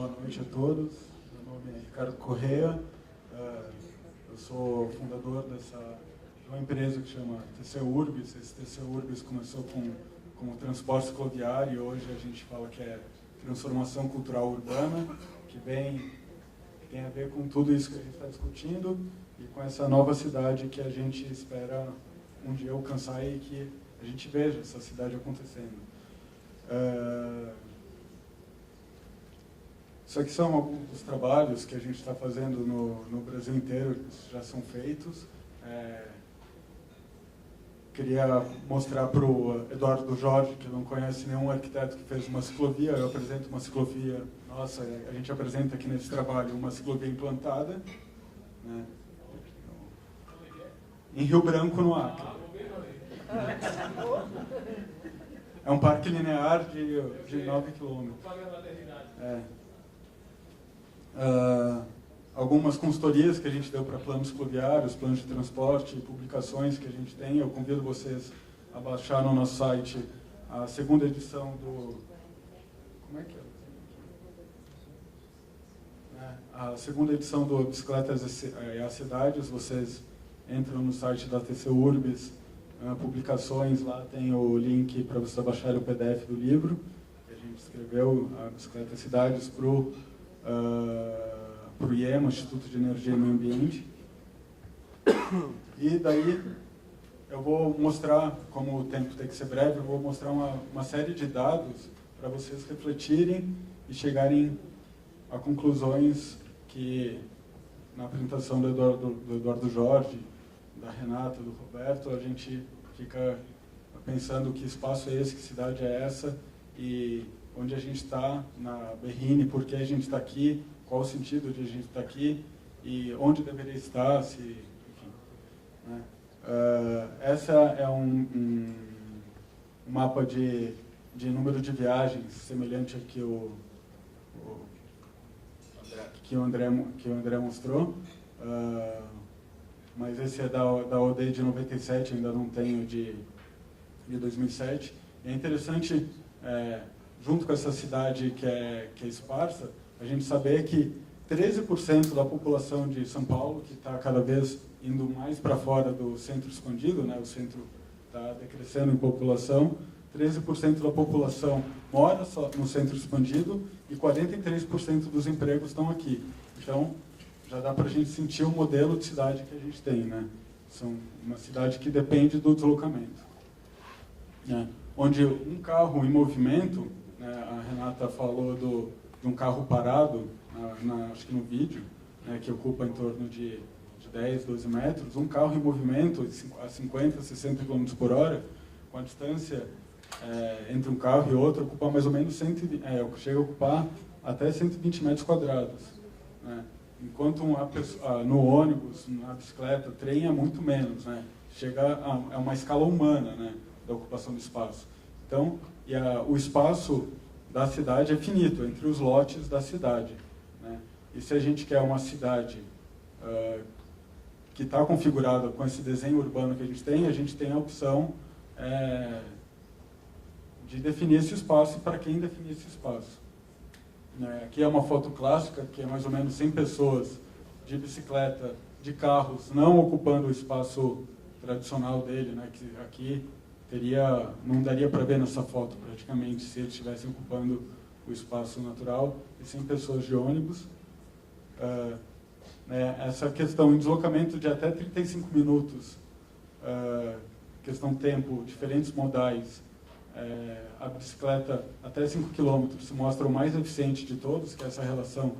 Boa noite a todos. Meu nome é Ricardo Correa. Eu sou fundador de uma empresa que chama TC Urbis. Esse TC Urbis começou como transporte cicloviário e hoje a gente fala que é transformação cultural urbana, que tem a ver com tudo isso que a gente está discutindo e com essa nova cidade que a gente espera um dia alcançar e que a gente veja essa cidade acontecendo. Isso aqui são alguns dos trabalhos que a gente está fazendo no Brasil inteiro, que já são feitos. Queria mostrar para o Eduardo Jorge, que não conhece nenhum arquiteto que fez uma ciclovia. Eu apresento uma ciclovia, nossa, a gente apresenta aqui nesse trabalho uma ciclovia implantada, né, em Rio Branco, no Acre. É um parque linear de 9 quilômetros. Algumas consultorias que a gente deu para planos cicloviários, planos de transporte, publicações que a gente tem. Eu convido vocês a baixar no nosso site a segunda edição do... Como é que é? A segunda edição do Bicicletas e as Cidades. Vocês entram no site da TC Urbis, publicações, lá tem o link para você baixar o PDF do livro que a gente escreveu, a Bicicleta e Cidades, para o IEMA, Instituto de Energia e Meio Ambiente. E daí eu vou mostrar, como o tempo tem que ser breve, eu vou mostrar uma série de dados para vocês refletirem e chegarem a conclusões que, na apresentação do Eduardo Jorge, da Renata, do Roberto, a gente fica pensando que espaço é esse, que cidade é essa, e onde a gente está na Berrini, por que a gente está aqui, qual o sentido de a gente estar aqui e onde deveria estar, enfim. Né? Essa é um mapa de número de viagens semelhante ao que o André mostrou, mas esse é da ODE de 97, ainda não tenho de 2007. É interessante, junto com essa cidade que é esparsa, a gente saber que 13% da população de São Paulo, que está cada vez indo mais para fora do centro expandido, né, o centro está decrescendo em população, 13% da população mora só no centro expandido e 43% dos empregos estão aqui. Então, já dá para a gente sentir o modelo de cidade que a gente tem, né? São uma cidade que depende do deslocamento. Né? Onde um carro em movimento, né, a Renata falou de um carro parado, acho que no vídeo, né, que ocupa em torno de 10, 12 metros, um carro em movimento a 50, 60 km por hora, com a distância entre um carro e outro, ocupa mais ou menos chega a ocupar até 120 metros quadrados. Né? Enquanto no ônibus, na bicicleta, trem é muito menos, né? Chega a uma escala humana, né, da ocupação do espaço. Então, o espaço da cidade é finito, entre os lotes da cidade. Né? E se a gente quer uma cidade que está configurada com esse desenho urbano que a gente tem a opção de definir esse espaço e para quem definir esse espaço. Aqui é uma foto clássica, que é mais ou menos 100 pessoas de bicicleta, de carros, não ocupando o espaço tradicional dele, né, que aqui não daria para ver nessa foto praticamente se eles estivessem ocupando o espaço natural, e 100 pessoas de ônibus. Essa questão em deslocamento de até 35 minutos, questão tempo, diferentes modais, a bicicleta até 5 km se mostra o mais eficiente de todos, que é essa relação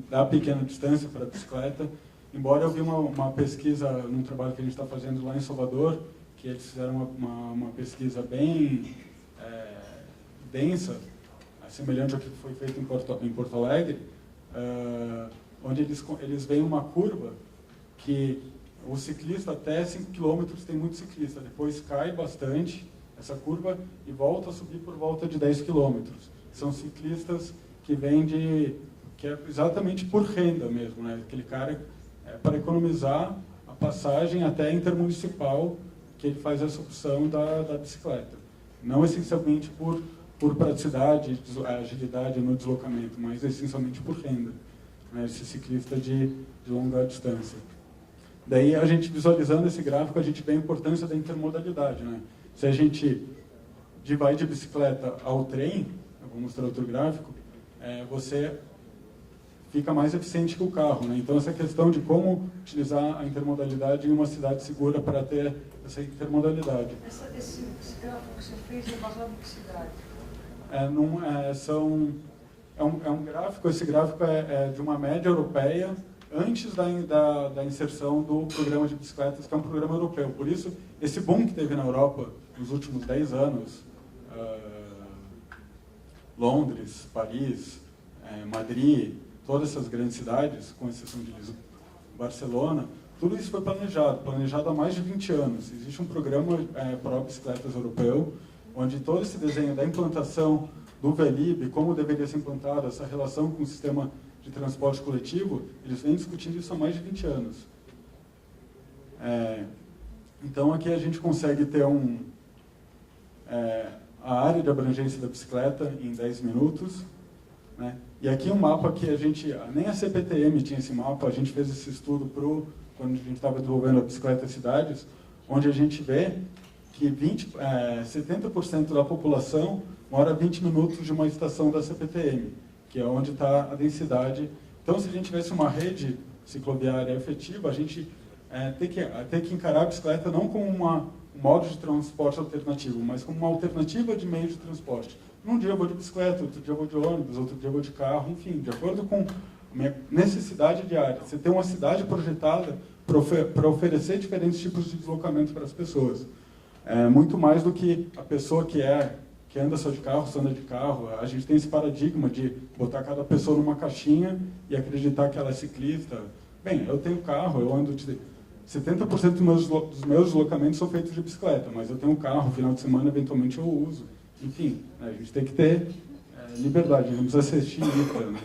da pequena distância para a bicicleta. Embora eu vi uma pesquisa num trabalho que a gente está fazendo lá em Salvador, que eles fizeram uma pesquisa bem densa, semelhante ao que foi feito em Porto Alegre, onde eles veem uma curva que o ciclista até 5 km tem muito ciclista, depois cai bastante essa curva e volta a subir por volta de 10 km. São ciclistas que vêm que é exatamente por renda mesmo, né? Aquele cara para economizar a passagem até intermunicipal, que ele faz essa opção da bicicleta. Não essencialmente por por praticidade, agilidade no deslocamento, mas essencialmente por renda, né, esse ciclista de longa distância. Daí, a gente visualizando esse gráfico, a gente vê a importância da intermodalidade, né? Se a gente vai de bicicleta ao trem, eu vou mostrar outro gráfico, você fica mais eficiente que o carro, né? Então, essa questão de como utilizar a intermodalidade em uma cidade segura para ter essa intermodalidade. Esse gráfico que você fez é baseado em que cidade? Esse gráfico é de uma média europeia antes da inserção do programa de bicicletas, que é um programa europeu. Por isso, esse boom que teve na Europa nos últimos 10 anos, Londres, Paris, Madrid, todas essas grandes cidades, com exceção de Lisboa, Barcelona, tudo isso foi planejado há mais de 20 anos. Existe um programa pró-bicicletas europeu, onde todo esse desenho da implantação do VELIB, como deveria ser implantada essa relação com o sistema de transporte coletivo, eles vêm discutindo isso há mais de 20 anos. Então, aqui a gente consegue ter a área de abrangência da bicicleta em 10 minutos, né? E aqui um mapa que nem a CPTM tinha esse mapa, a gente fez esse estudo quando a gente estava desenvolvendo a bicicleta cidades, onde a gente vê que 70% da população mora a 20 minutos de uma estação da CPTM, que é onde está a densidade. Então, se a gente tivesse uma rede cicloviária efetiva, a gente tem que encarar a bicicleta não como um modo de transporte alternativo, mas como uma alternativa de meio de transporte. Um dia eu vou de bicicleta, outro dia eu vou de ônibus, outro dia eu vou de carro, enfim, de acordo com a minha necessidade diária. Você tem uma cidade projetada para oferecer diferentes tipos de deslocamento para as pessoas. Muito mais do que a pessoa que anda só de carro, só anda de carro. A gente tem esse paradigma de botar cada pessoa numa caixinha e acreditar que ela é ciclista. Bem, eu tenho carro, eu ando de 70% dos meus deslocamentos são feitos de bicicleta, mas eu tenho um carro, final de semana, eventualmente eu uso. Enfim, a gente tem que ter liberdade, não precisa ser xiita, né,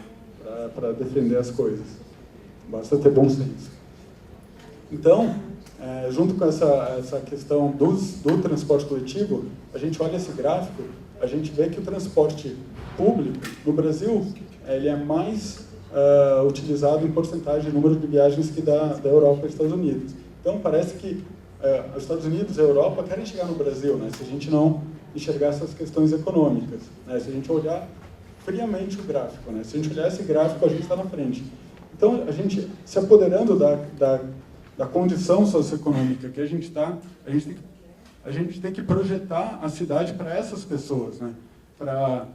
para defender as coisas. Basta ter bom senso. Então, junto com essa questão do transporte coletivo, a gente olha esse gráfico, a gente vê que o transporte público no Brasil ele é mais utilizado em porcentagem de número de viagens que da Europa e Estados Unidos. Então, parece que os Estados Unidos e a Europa querem chegar no Brasil, né, se a gente não enxergar essas questões econômicas, né, se a gente olhar friamente o gráfico, né, se a gente olhar esse gráfico, a gente está na frente. Então, a gente se apoderando da condição socioeconômica que a gente está, a gente tem que projetar a cidade para essas pessoas, né, para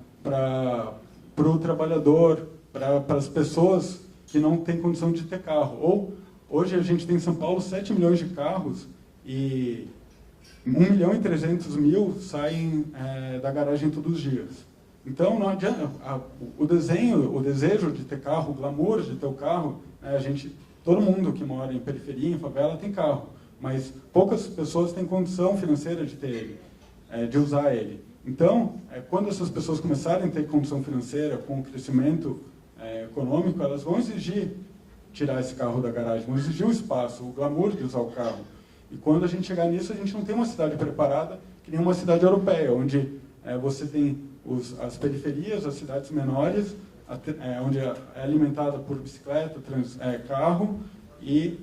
o trabalhador, para as pessoas que não têm condição de ter carro. Hoje a gente tem em São Paulo 7 milhões de carros e 1.300.000 saem da garagem todos os dias. Então, não adianta, o desejo de ter carro, o glamour de ter o carro, todo mundo que mora em periferia, em favela, tem carro, mas poucas pessoas têm condição financeira de ter ele, de usar ele. Então, quando essas pessoas começarem a ter condição financeira, com o crescimento econômico, elas vão exigir tirar esse carro da garagem, vão exigir o espaço, o glamour de usar o carro. E quando a gente chegar nisso, a gente não tem uma cidade preparada que nem uma cidade europeia, onde você tem as periferias, as cidades menores, onde é alimentada por bicicleta, carro, e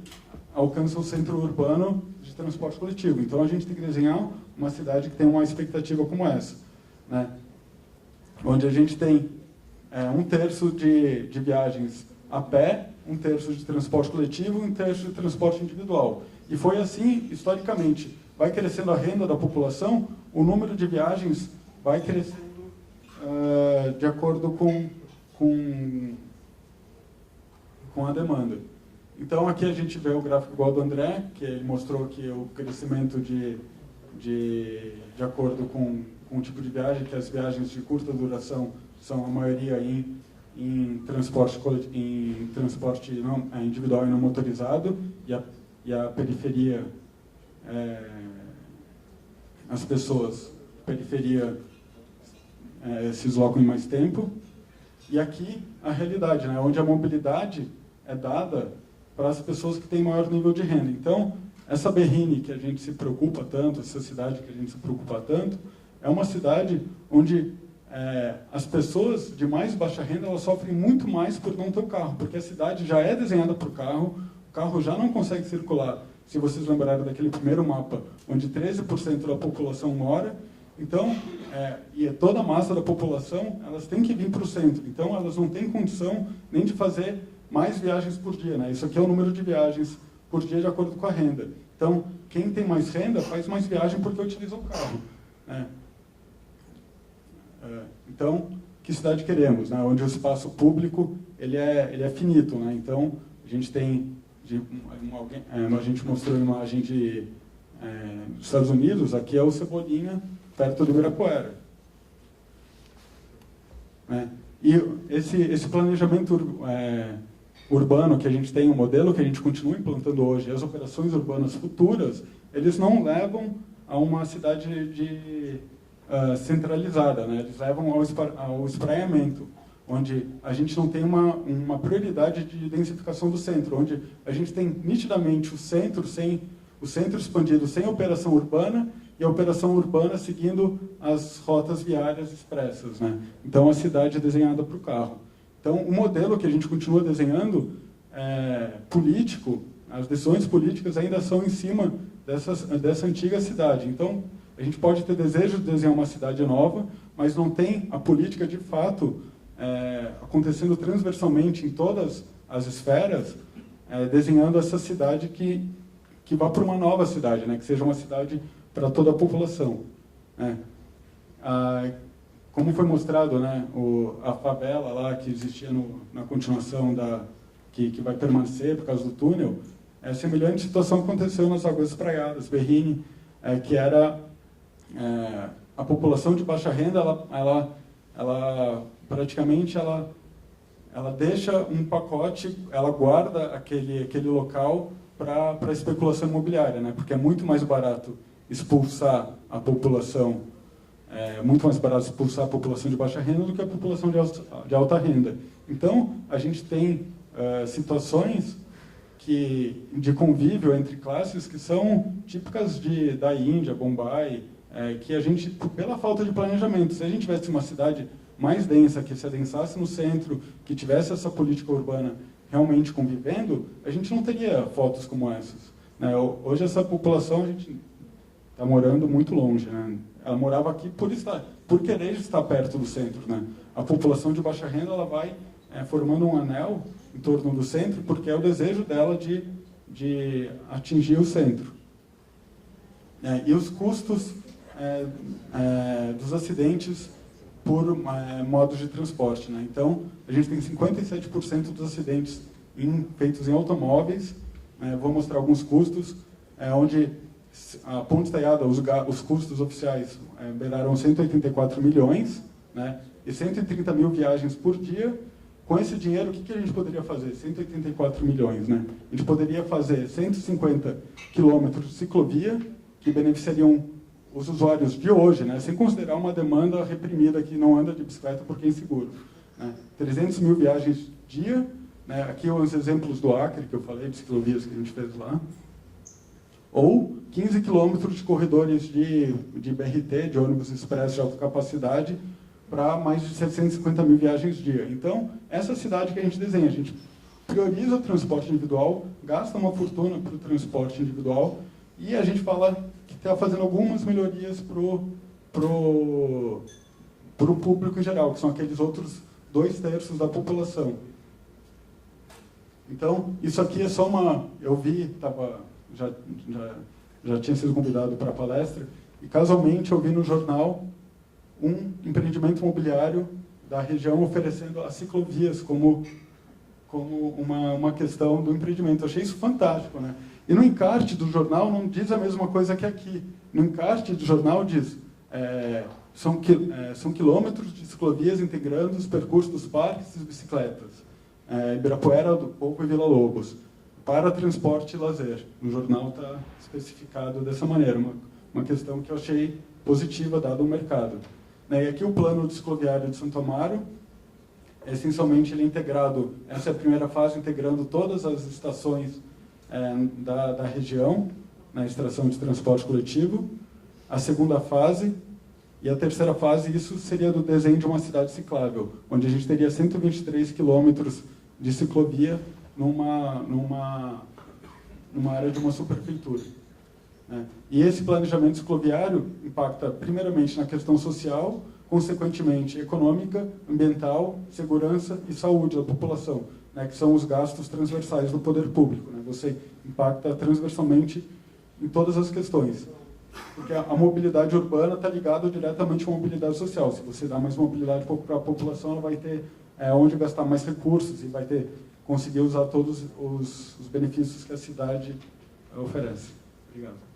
alcança o centro urbano de transporte coletivo. Então, a gente tem que desenhar uma cidade que tem uma expectativa como essa, né? Onde a gente tem 1/3 de viagens a pé, 1/3 de transporte coletivo e 1/3 de transporte individual. E foi assim, historicamente. Vai crescendo a renda da população, o número de viagens vai crescendo de acordo com a demanda. Então, aqui a gente vê o gráfico igual do André, que ele mostrou que o crescimento de acordo com o tipo de viagem, que as viagens de curta duração são a maioria em transporte individual e não motorizado, e a periferia, as pessoas periferia se deslocam em mais tempo. E aqui a realidade, né, onde a mobilidade é dada para as pessoas que têm maior nível de renda. Então, essa Berrini que a gente se preocupa tanto, essa cidade que a gente se preocupa tanto, é uma cidade onde as pessoas de mais baixa renda elas sofrem muito mais por não ter o carro, porque a cidade já é desenhada para o carro já não consegue circular. Se vocês lembrarem daquele primeiro mapa, onde 13% da população mora, então, e toda a massa da população, elas têm que vir para o centro. Então, elas não têm condição nem de fazer mais viagens por dia, né? Isso aqui é o número de viagens por dia de acordo com a renda. Então, quem tem mais renda faz mais viagem porque utiliza o carro, né? Então, que cidade queremos, né? Onde o espaço público ele é finito, né? Então, a gente tem a gente mostrou a imagem dos Estados Unidos. Aqui é o Cebolinha, perto do Ibirapuera, né? E esse planejamento urbano que a gente tem, o modelo que a gente continua implantando hoje, as operações urbanas futuras, eles não levam a uma cidade centralizada, né? Eles levam ao espraiamento, onde a gente não tem uma prioridade de densificação do centro, onde a gente tem nitidamente o centro expandido sem operação urbana e a operação urbana seguindo as rotas viárias expressas, né? Então, a cidade é desenhada para o carro. Então, o modelo que a gente continua desenhando político, as decisões políticas ainda são em cima dessa antiga cidade. Então, a gente pode ter desejo de desenhar uma cidade nova, mas não tem a política de fato acontecendo transversalmente em todas as esferas, desenhando essa cidade que vá para uma nova cidade, né? Que seja uma cidade para toda a população, né? Como foi mostrado, né, a favela lá que existia na continuação que vai permanecer por causa do túnel, semelhante situação aconteceu nas Águas Espraiadas, Berrini, que era a população de baixa renda, ela praticamente ela deixa um pacote, ela guarda aquele local para especulação imobiliária, né? Porque é muito mais barato expulsar a população, muito mais barato expulsar a população de baixa renda do que a população de alta renda. Então, a gente tem situações de convívio entre classes que são típicas da Índia, Bombay, que a gente, pela falta de planejamento, se a gente tivesse uma cidade mais densa, que se adensasse no centro, que tivesse essa política urbana realmente convivendo, a gente não teria fotos como essas, né? Hoje essa população, a gente está morando muito longe, né? Ela morava aqui por querer estar perto do centro, né? A população de baixa renda ela vai formando um anel em torno do centro porque é o desejo dela de atingir o centro. E os custos dos acidentes por modos de transporte, né? Então, a gente tem 57% dos acidentes feitos em automóveis. Vou mostrar alguns custos, onde a Ponte Estaiada, os custos oficiais beiraram 184 milhões, né? E 130 mil viagens por dia. Com esse dinheiro, o que a gente poderia fazer? 184 milhões, né? A gente poderia fazer 150 quilômetros de ciclovia, que beneficiariam os usuários de hoje, né? Sem considerar uma demanda reprimida que não anda de bicicleta porque é inseguro, né? 300 mil viagens dia, né? Aqui os exemplos do Acre, que eu falei, de ciclovias que a gente fez lá. Ou 15 quilômetros de corredores de BRT, de ônibus expresso de alta capacidade, para mais de 750 mil viagens dia. Então, essa é que a gente desenha. A gente prioriza o transporte individual, gasta uma fortuna para o transporte individual, e a gente fala que está fazendo algumas melhorias para o público em geral, que são aqueles outros 2/3 da população. Então, isso aqui é só eu vi, já tinha sido convidado para a palestra, e casualmente eu vi no jornal um empreendimento imobiliário da região oferecendo as ciclovias como uma questão do empreendimento. Eu achei isso fantástico, né? E no encarte do jornal não diz a mesma coisa que aqui. No encarte do jornal diz são quilômetros de ciclovias integrando os percursos dos parques e bicicletas. Ibirapuera, do Pouco e Vila Lobos, para transporte e lazer. No jornal está especificado dessa maneira, uma questão que eu achei positiva, dado o mercado. E aqui o plano de cicloviário de Santo Amaro, essencialmente ele é integrado, essa é a primeira fase, integrando todas as estações da região, na estação de transporte coletivo. A segunda fase E a terceira fase, isso seria do desenho de uma cidade ciclável, onde a gente teria 123 quilômetros de ciclovia numa área de uma superfeitura. Né? E esse planejamento cicloviário impacta, primeiramente, na questão social, consequentemente, econômica, ambiental, segurança e saúde da população, né? Que são os gastos transversais do poder público. Né? Você impacta transversalmente em todas as questões. Porque a mobilidade urbana está ligada diretamente à mobilidade social. Se você dá mais mobilidade para a população, ela vai ter onde gastar mais recursos e vai conseguir usar todos os benefícios que a cidade oferece. Obrigado.